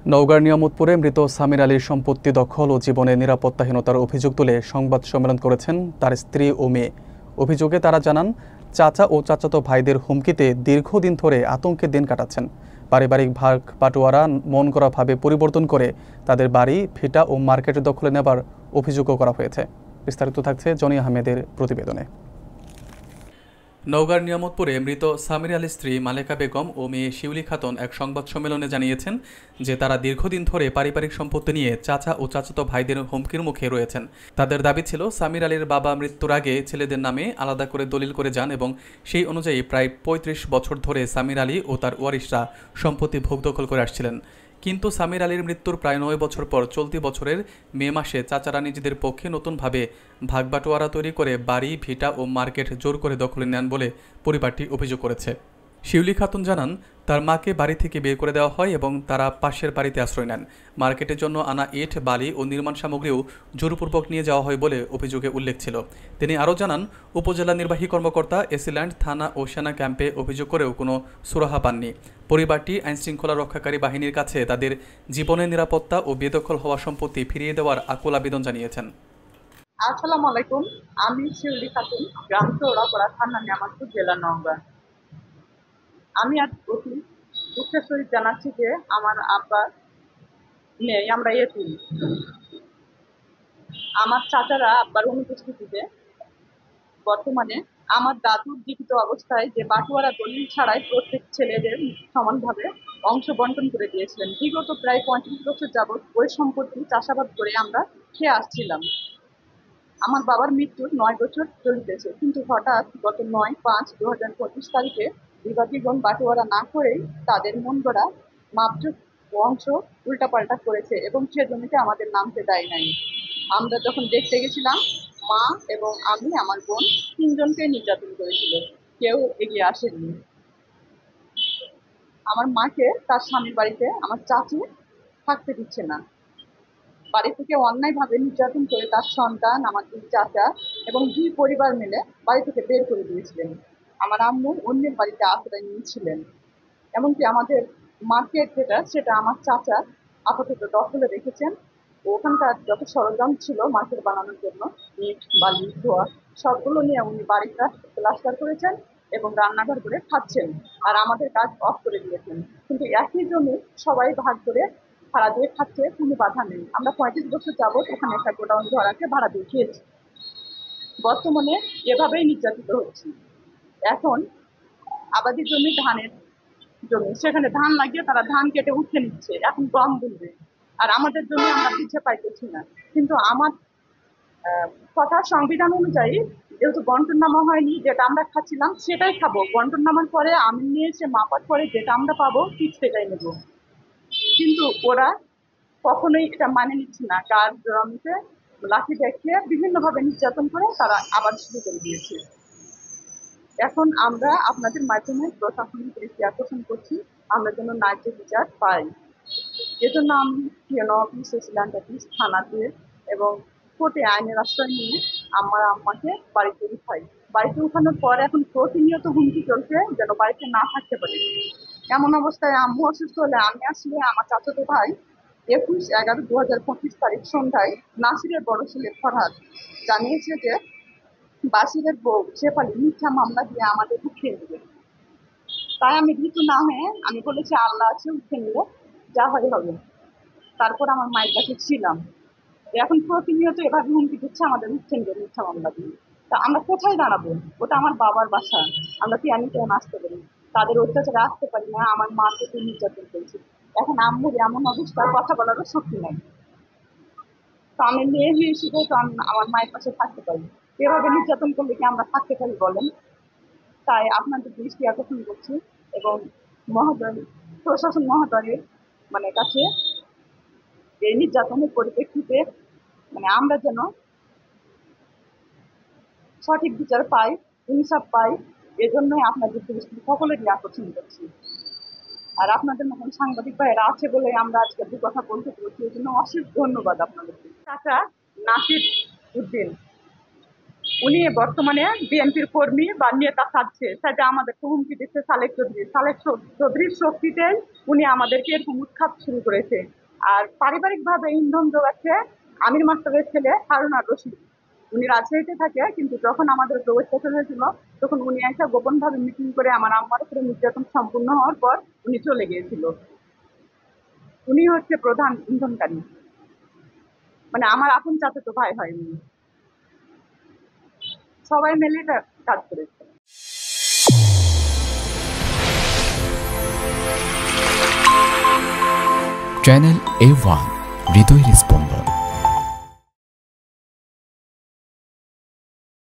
নওগাঁর নিয়ামতপুরে মৃত সামির আলীর সম্পত্তি দখল ও জীবনের নিরাপত্তাহীনতার অভিযোগ তুলে সংবাদ সম্মেলন করেছেন তার স্ত্রী ও মেয়ে। অভিযোগে তারা জানান, চাচা ও চাচাতো ভাইদের হুমকিতে দীর্ঘদিন ধরে আতঙ্কে দিন কাটাচ্ছেন। পারিবারিক ভাগ বাটোয়ারা মন করাভাবে পরিবর্তন করে তাদের বাড়ি, ভিটা ও মার্কেট দখলে নেবার অভিযোগও করা হয়েছে। বিস্তারিত থাকছে জনি আহমেদের প্রতিবেদনে। নওগাঁর নিয়ামতপুরে মৃত সামির আলীর স্ত্রী মালেকা বেগম ও মেয়ে শিউলি খাতুন এক সংবাদ সম্মেলনে জানিয়েছেন যে তারা দীর্ঘদিন ধরে পারিবারিক সম্পত্তি নিয়ে চাচা ও চাচাতো ভাইদের হুমকির মুখে রয়েছেন। তাদের দাবি ছিল সামির আলীর বাবা মৃত্যুর আগে ছেলেদের নামে আলাদা করে দলিল করে যান এবং সেই অনুযায়ী প্রায় ৩৫ বছর ধরে সামির আলী ও তার ওয়ারিশরা সম্পত্তি ভোগ দখল করে আসছিলেন। কিন্তু সামির আলীর মৃত্যুর প্রায় ৯ বছর পর চলতি বছরের মে মাসে চাচারা নিজেদের পক্ষে নতুনভাবে ভাগবাটোয়ারা তৈরি করে বাড়ি, ভিটা ও মার্কেট জোর করে দখলে নেন বলে পরিবারটি অভিযোগ করেছে। শিউলি খাতুন জানান, তার মাকে বাড়ি থেকে বের করে দেওয়া হয় এবং তারা পাশের বাড়িতে আশ্রয় নেন। মার্কেটের জন্য আনা ইট, বালি ও নির্মাণ সামগ্রীও জোরপূর্বক নিয়ে যাওয়া হয় বলে অভিযোগে উল্লেখ ছিল। তিনি আরও জানান, উপজেলা নির্বাহী কর্মকর্তা এসিল্যান্ড থানা ও সেনা ক্যাম্পে অভিযোগ করেও কোনো সুরাহা পাননি। পরিবারটি আইনশৃঙ্খলা রক্ষাকারী বাহিনীর কাছে তাদের জীবনের নিরাপত্তা ও বেদখল হওয়া সম্পত্তি ফিরিয়ে দেওয়ার আকুল আবেদন জানিয়েছেন। আসসালামু আলাইকুম। আমি শিউলি খাতুন, গ্রাম চৌরাপাড়া, থানা নিয়ামতপুর, জেলা নওগাঁ। আমি আজ অতি দুঃখের সহিত জানাচ্ছি যে আমার আব্বা নেই, আমরা এতিম। আমার চাচারা আব্বার অনুপস্থিতিতে বর্তমানে আমার দাদুর জীবিত অবস্থায় যে বাটোয়ারা দলিল ছাড়াই প্রত্যেক ছেলেদের সমানভাবে অংশ বন্টন করে দিয়েছিলেন। বিগত প্রায় ৩৫ বছর যাবৎ ওই সম্পত্তি চাষাবাদ করে আমরা খেয়ে আসছিলাম। আমার বাবার মৃত্যুর ৯ বছর চলিতেছে, কিন্তু হঠাৎ গত ৯/৫/২০২৫ তারিখে বিবাদীগণ বাটোয়ারা না করেই তাদের মন গড়া মাপজোক অংশ উল্টাপাল্টা করেছে এবং সে জমিতে আমাদের নামতে দেয় নাই। আমরা যখন দেখতে গেছিলাম, মা এবং আমি, আমার বোন, তিনজনকে নির্যাতন করেছিল। কেউ এগিয়ে আসেনি। আমার মাকে তার স্বামীর বাড়িতে আমার চাচি থাকতে দিচ্ছে না। বাড়ি থেকে অন্যায়ভাবে নির্যাতন করে তার সন্তান, আমার ২ চাচা এবং ২ পরিবার মিলে বাড়ি থেকে বের করে দিয়েছিলেন। আমার আম্মু অন্যের বাড়িতে আশ্রয় নিয়েছিলেন। এমনকি আমাদের মার্কেট যেটা, সেটা আমার চাচা আপাতত দখলে রেখেছেন। ওখানকার যত সরঞ্জাম ছিল মার্কেট বানানোর জন্য, ইট, বালি, ধোয়া, সবগুলো নিয়ে উনি বাড়িটা প্লাস্টার করেছেন এবং রান্নাঘর করে খাচ্ছেন। আর আমাদের কাজ অফ করে দিয়েছেন। কিন্তু একই জমি সবাই ভাগ করে ভাড়া দিয়ে খাচ্ছে, কোনো বাধা নেই। আমরা ৩৫ বছর যাবৎ এখানে একটা গোডাউন ধরাকে ভাড়া দিয়ে খেয়েছি। বর্তমানে এভাবেই নির্যাতিত হচ্ছি। এখন আবাদি জমি, ধানের জমি, সেখানে ধান লাগিয়ে তারা ধান কেটে উঠে নিচ্ছে, এখন গম বুনবে। আর আমাদের জমি আমরা পিছিয়ে পাইতেছি না। কিন্তু আমার কথা, সংবিধান অনুযায়ী যেহেতু বন্টননামা হয়নি, যেটা আমরা খাচ্ছিলাম সেটাই খাবো। বন্টননামার পরে আমিন নিয়ে এসে মাপার পরে যেটা আমরা পাবো ঠিক সেটাই নেব। কিন্তু ওরা কখনোই এটা মানে নিচ্ছে না। কার জমিতে লাঠি দেখিয়ে বিভিন্নভাবে নির্যাতন করে তারা আবার শুরু করে দিয়েছে। এখন আমরা আপনাদের মাধ্যমে প্রশাসনের দৃষ্টি আকর্ষণ করছি, আমরা যেন ন্যায্য বিচার পাই। এজন্য আমি পিএনও অফিস, এসিল্যান্ড অফিস, থানাতে এবং কোর্টে আইনের আশ্রয় নিয়ে আমার আম্মাকে বাড়িতে উঠাই। বাড়িতে উঠানোর পর এখন প্রতিনিয়ত হুমকি চলছে যেন বাড়িতে না থাকতে পারি। এমন অবস্থায় আম্মু অসুস্থ হলে আমি আসলে আমার চাচাতো ভাই ২১/১১/২০২৫ তারিখ সন্ধ্যায় নাসিরের বড় ছেলে ফরহাদ জানিয়েছে যে বাসিরের বউ শেফালি মিথ্যা মামলা দিয়ে আমাদের উঠিয়ে নেবে। তাই আমি ভীতু না হয়ে আমি বলেছি, আল্লাহ আছে, উঠে নিলে যা হয় হবে। তারপর আমার মায়ের কাছে ছিলাম। এখন প্রতিনিয়ত এভাবে হুমকি দিচ্ছে আমাদের উঠে নেবে মিথ্যা মামলা দিয়ে। তা আমরা কোথায় দাঁড়াবো? ওটা আমার বাবার বাসা, আমরা কি আমি কেন আসতে পারি? তাদের অত্যাচারে আসতে পারি না। আমার মাকে তুই নির্যাতন করেছি। এখন আম্মুর এমন অবস্থা, কথা বলারও শক্তি নাই। তো আমি মেয়ে হিসেবে তো আমার মায়ের পাশে থাকতে পারি। এভাবে নির্যাতন করলে কি আমরা থাকতে পারি বলেন? তাই আপনাদের দৃষ্টি আকর্ষণ করছি এবং মহোদয়, প্রশাসন মহোদয়ের কাছে এই নির্যাতনের পরিপ্রেক্ষিতে আমরা যেন সঠিক বিচার পাই, ইনসাফ পাই। এজন্যই আপনাদের দৃষ্টি সকলেরই আকর্ষণ করছি। আর আপনাদের মতন সাংবাদিক ভাইয়েরা আছে বলে আমরা আজকে দু কথা বলতে পেরেছি, এই জন্য অশেষ ধন্যবাদ আপনাদেরকে। চাচা নাসির উদ্দিন। উনি বর্তমানে বিএনপির কর্মী বা নেতা সাজছে, সেটা আমাদেরকে হুমকি দিচ্ছে সালেক চৌধুরীর শক্তিতেই উনি আমাদেরকে এরকম উৎখাত শুরু করেছে। আর পারিবারিকভাবে ইন্ধন যোগাচ্ছে আমির মাস্টারের ছেলে হারুন আর রশিদ। উনি রাজশাহীতে থাকে, কিন্তু যখন আমাদের প্রবেশ বছর হয়েছিল তখন উনি একটা গোপনভাবে মিটিং করে আমার আম্মার উপরে নির্যাতন সম্পূর্ণ হওয়ার পর উনি চলে গিয়েছিল। উনি হচ্ছে প্রধান ইন্ধনকারী, মানে আমার আপন চাচাতো ভাই হয় উনি। সবাই মিলে এটা কাজ করেছে। চ্যানেল A1 হৃদয়ের স্পন্দন।